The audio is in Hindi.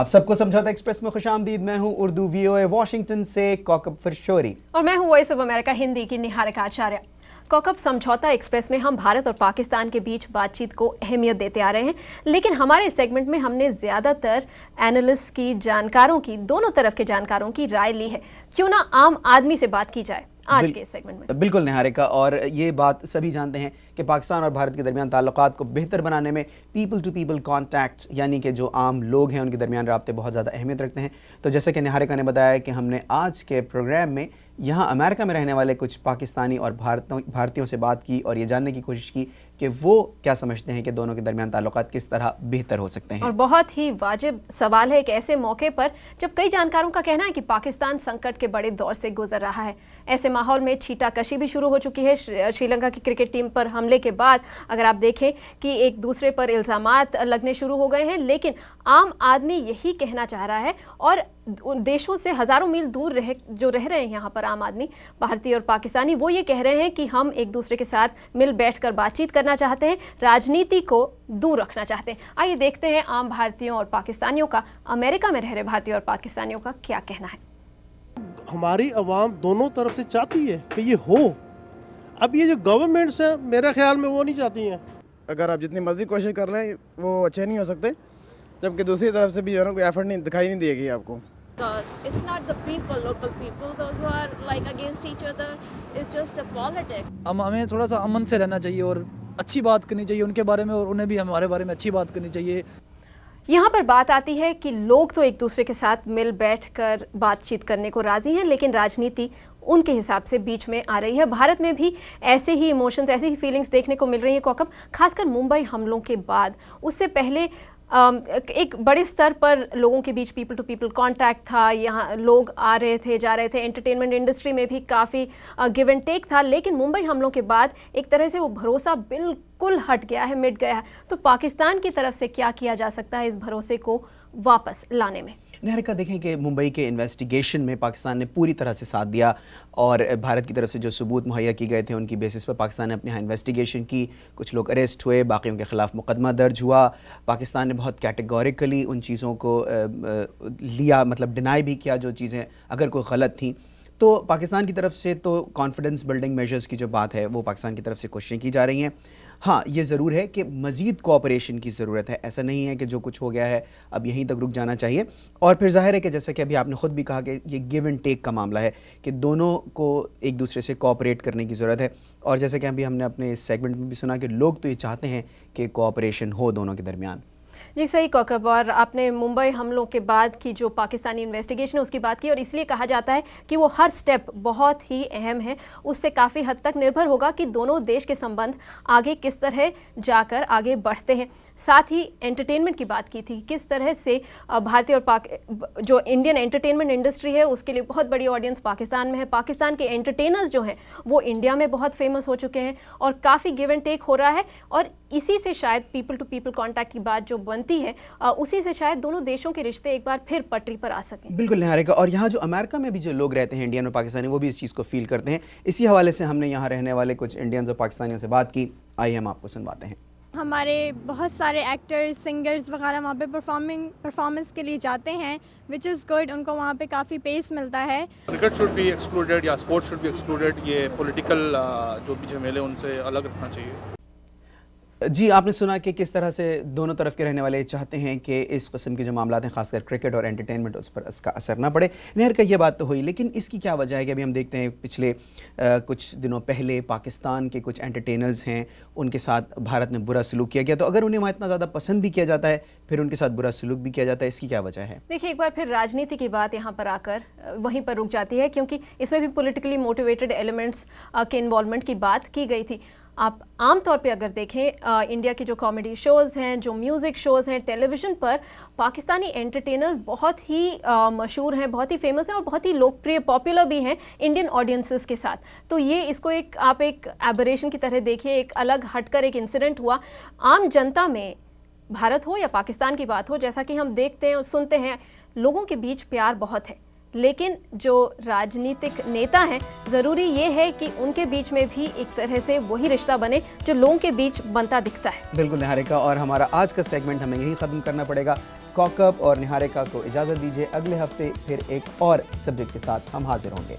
आप सबको समझौता एक्सप्रेस में खुशामदीद। मैं हूं उर्दू वीओए वाशिंगटन से कौकब फरशोरी और मैं हूं वॉइस ऑफ अमेरिका हिंदी की निहारिका आचार्य। कौकब, समझौता एक्सप्रेस में हम भारत और पाकिस्तान के बीच बातचीत को अहमियत देते आ रहे हैं, लेकिन हमारे इस सेगमेंट में हमने ज़्यादातर एनालिस्ट की, जानकारों की, दोनों तरफ के जानकारों की राय ली है। क्यों ना आम आदमी से बात की जाए आज के सेगमेंट में। बिल्कुल निहारिका, और ये बात सभी जानते हैं कि पाकिस्तान और भारत के दरमियान ताल्लुकात को बेहतर बनाने में पीपल टू पीपल कॉन्टैक्ट, यानी कि जो आम लोग हैं उनके दरमियान राब्ते बहुत ज़्यादा अहमियत रखते हैं। तो जैसे कि निहारिका ने बताया कि हमने आज के प्रोग्राम में यहाँ अमेरिका में रहने वाले कुछ पाकिस्तानी और भारतीयों से बात की और ये जानने की कोशिश की कि वो क्या समझते हैं कि दोनों के दरमियान ताल्लुकात किस तरह बेहतर हो सकते हैं। और बहुत ही वाजिब सवाल है एक ऐसे मौके पर जब कई जानकारों का कहना है कि पाकिस्तान संकट के बड़े दौर से गुजर रहा है। ऐसे माहौल में छीटाकशी भी शुरू हो चुकी है। श्रीलंका की क्रिकेट टीम पर हमले के बाद अगर आप देखें कि एक दूसरे पर इल्ज़ामात लगने शुरू हो गए हैं, लेकिन आम आदमी यही कहना चाह रहा है और देशों से हज़ारों मील दूर जो रह रहे हैं यहाँ पर आम आदमी, भारतीय और पाकिस्तानी, वो ये कह रहे हैं कि हम एक दूसरे के साथ मिल बैठकर बातचीत करना चाहते हैं, राजनीति को दूर रखना चाहते हैं। आइए देखते हैं आम भारतीयों और पाकिस्तानियों का, अमेरिका में रह रहे भारतीयों और पाकिस्तानियों का क्या कहना है। हमारी आवाम दोनों तरफ से चाहती है कि ये हो। अब ये जो गवर्नमेंट्स है मेरे ख्याल में वो नहीं चाहती हैं। अगर आप जितनी मर्जी कोशिश कर लें वो अच्छे नहीं हो सकते, जबकि दूसरी तरफ से भी जो है ना कोई एफर्ट नहीं दिखाई नहीं देगी आपको। It's not the people, local people, those who are like against each other. It's just a politics. हमें थोड़ा सा अमन से रहना चाहिए और अच्छी बात करनी चाहिए उनके बारे में, और उन्हें भी हमारे बारे में अच्छी बात करनी चाहिए। यहाँ पर बात आती है कि लोग तो एक दूसरे के साथ मिल बैठकर बातचीत करने को राजी हैं, लेकिन राजनीति उनके हिसाब से बीच में आ रही है। भारत में भी ऐसे ही इमोशंस, ऐसी ही फीलिंग्स देखने को मिल रही है कौकब, खासकर मुंबई हमलों के बाद। उससे पहले एक बड़े स्तर पर लोगों के बीच पीपल टू पीपल कांटेक्ट था, यहाँ लोग आ रहे थे, जा रहे थे, एंटरटेनमेंट इंडस्ट्री में भी काफ़ी गिव एंड टेक था। लेकिन मुंबई हमलों के बाद एक तरह से वो भरोसा बिल्कुल हट गया है, मिट गया है। तो पाकिस्तान की तरफ से क्या किया जा सकता है इस भरोसे को वापस लाने में? निहारिका, देखें कि मुंबई के इन्वेस्टिगेशन में पाकिस्तान ने पूरी तरह से साथ दिया और भारत की तरफ से जो सबूत मुहैया किए गए थे उनकी बेसिस पर पाकिस्तान ने अपने यहाँ इन्वेस्टिगेशन की। कुछ लोग अरेस्ट हुए, बाकियों के ख़िलाफ़ मुकदमा दर्ज हुआ। पाकिस्तान ने बहुत कैटेगोरिकली उन चीज़ों को लिया, मतलब डिनाई भी किया जो चीज़ें अगर कोई गलत थी। तो पाकिस्तान की तरफ से तो कॉन्फिडेंस बिल्डिंग मेजर्स की जो बात है वो पाकिस्तान की तरफ से कोशिशें की जा रही हैं। हाँ, ये ज़रूर है कि मज़ीद कोऑपरेशन की ज़रूरत है। ऐसा नहीं है कि जो कुछ हो गया है अब यहीं तक रुक जाना चाहिए। और फिर ज़ाहिर है कि जैसा कि अभी आपने ख़ुद भी कहा कि ये गिव एंड टेक का मामला है कि दोनों को एक दूसरे से कोऑपरेट करने की ज़रूरत है। और जैसे कि अभी हमने अपने इस सेगमेंट में भी सुना कि लोग तो ये चाहते हैं कि कोऑपरेशन हो दोनों के दरमियान। जी सही कौकब, और आपने मुंबई हमलों के बाद की जो पाकिस्तानी इन्वेस्टिगेशन है उसकी बात की, और इसलिए कहा जाता है कि वो हर स्टेप बहुत ही अहम है। उससे काफ़ी हद तक निर्भर होगा कि दोनों देश के संबंध आगे किस तरह जाकर आगे बढ़ते हैं। साथ ही एंटरटेनमेंट की बात की थी, किस तरह से भारतीय और जो इंडियन एंटरटेनमेंट इंडस्ट्री है उसके लिए बहुत बड़ी ऑडियंस पाकिस्तान में है। पाकिस्तान के एंटरटेनर्स जो हैं वो इंडिया में बहुत फेमस हो चुके हैं और काफ़ी गिव एंड टेक हो रहा है। और इसी से शायद पीपल टू पीपल कॉन्टैक्ट की बात जो बनती है, उसी से शायद दोनों देशों के रिश्ते एक बार फिर पटरी पर आ सकें। बिल्कुल निहारिका, और यहाँ जो अमेरिका में भी जो लोग रहते हैं, इंडियन और पाकिस्तानी, वो भी इस चीज़ को फील करते हैं। इसी हवाले से हमने यहाँ रहने वाले कुछ इंडियंस और पाकिस्तानियों से बात की। आइए हम आपको सुनवाते हैं। हमारे बहुत सारे एक्टर्स, सिंगर्स वगैरह वहाँ पे परफॉर्मेंस के लिए जाते हैं, विच इज़ गुड। उनको वहाँ पे काफ़ी पेस मिलता है। क्रिकेट शुड बी एक्सक्लूडेड या स्पोर्ट्स शुड बी एक्सक्लूडेड। ये पॉलिटिकल जो भी झमेले उनसे अलग रखना चाहिए। जी, आपने सुना कि किस तरह से दोनों तरफ के रहने वाले चाहते हैं कि इस किस्म के जो मामला हैं, खासकर क्रिकेट और एंटरटेनमेंट, उस पर इसका असर ना पड़े। निहार का ये बात तो हुई, लेकिन इसकी क्या वजह है कि अभी हम देखते हैं पिछले कुछ दिनों पहले पाकिस्तान के कुछ एंटरटेनर्स हैं, उनके साथ भारत ने बुरा सलूक किया गया। तो अगर उन्हें वहाँ इतना ज़्यादा पसंद भी किया जाता है, फिर उनके साथ बुरा सलूक भी किया जाता है, इसकी क्या वजह है? देखिए, एक बार फिर राजनीति की बात यहाँ पर आकर वहीं पर रुक जाती है, क्योंकि इसमें भी पॉलिटिकली मोटिवेटेड एलिमेंट्स के इन्वॉल्वमेंट की बात की गई थी। आप आम तौर पे अगर देखें इंडिया की जो कॉमेडी शोज़ हैं, जो म्यूज़िक शोज़ हैं टेलीविज़न पर, पाकिस्तानी एंटरटेनर्स बहुत ही मशहूर हैं, बहुत ही फेमस हैं और बहुत ही लोकप्रिय, पॉपुलर भी हैं इंडियन ऑडियंसेस के साथ। तो ये इसको आप एक एबरेशन की तरह देखिए, एक अलग हटकर एक इंसिडेंट हुआ। आम जनता में, भारत हो या पाकिस्तान की बात हो, जैसा कि हम देखते हैं और सुनते हैं, लोगों के बीच प्यार बहुत है, लेकिन जो राजनीतिक नेता हैं, ज़रूरी ये है कि उनके बीच में भी एक तरह से वही रिश्ता बने जो लोगों के बीच बनता दिखता है। बिल्कुल निहारिका, और हमारा आज का सेगमेंट हमें यही ख़त्म करना पड़ेगा। कॉकअप और निहारिका को इजाज़त दीजिए। अगले हफ्ते फिर एक और सब्जेक्ट के साथ हम हाजिर होंगे।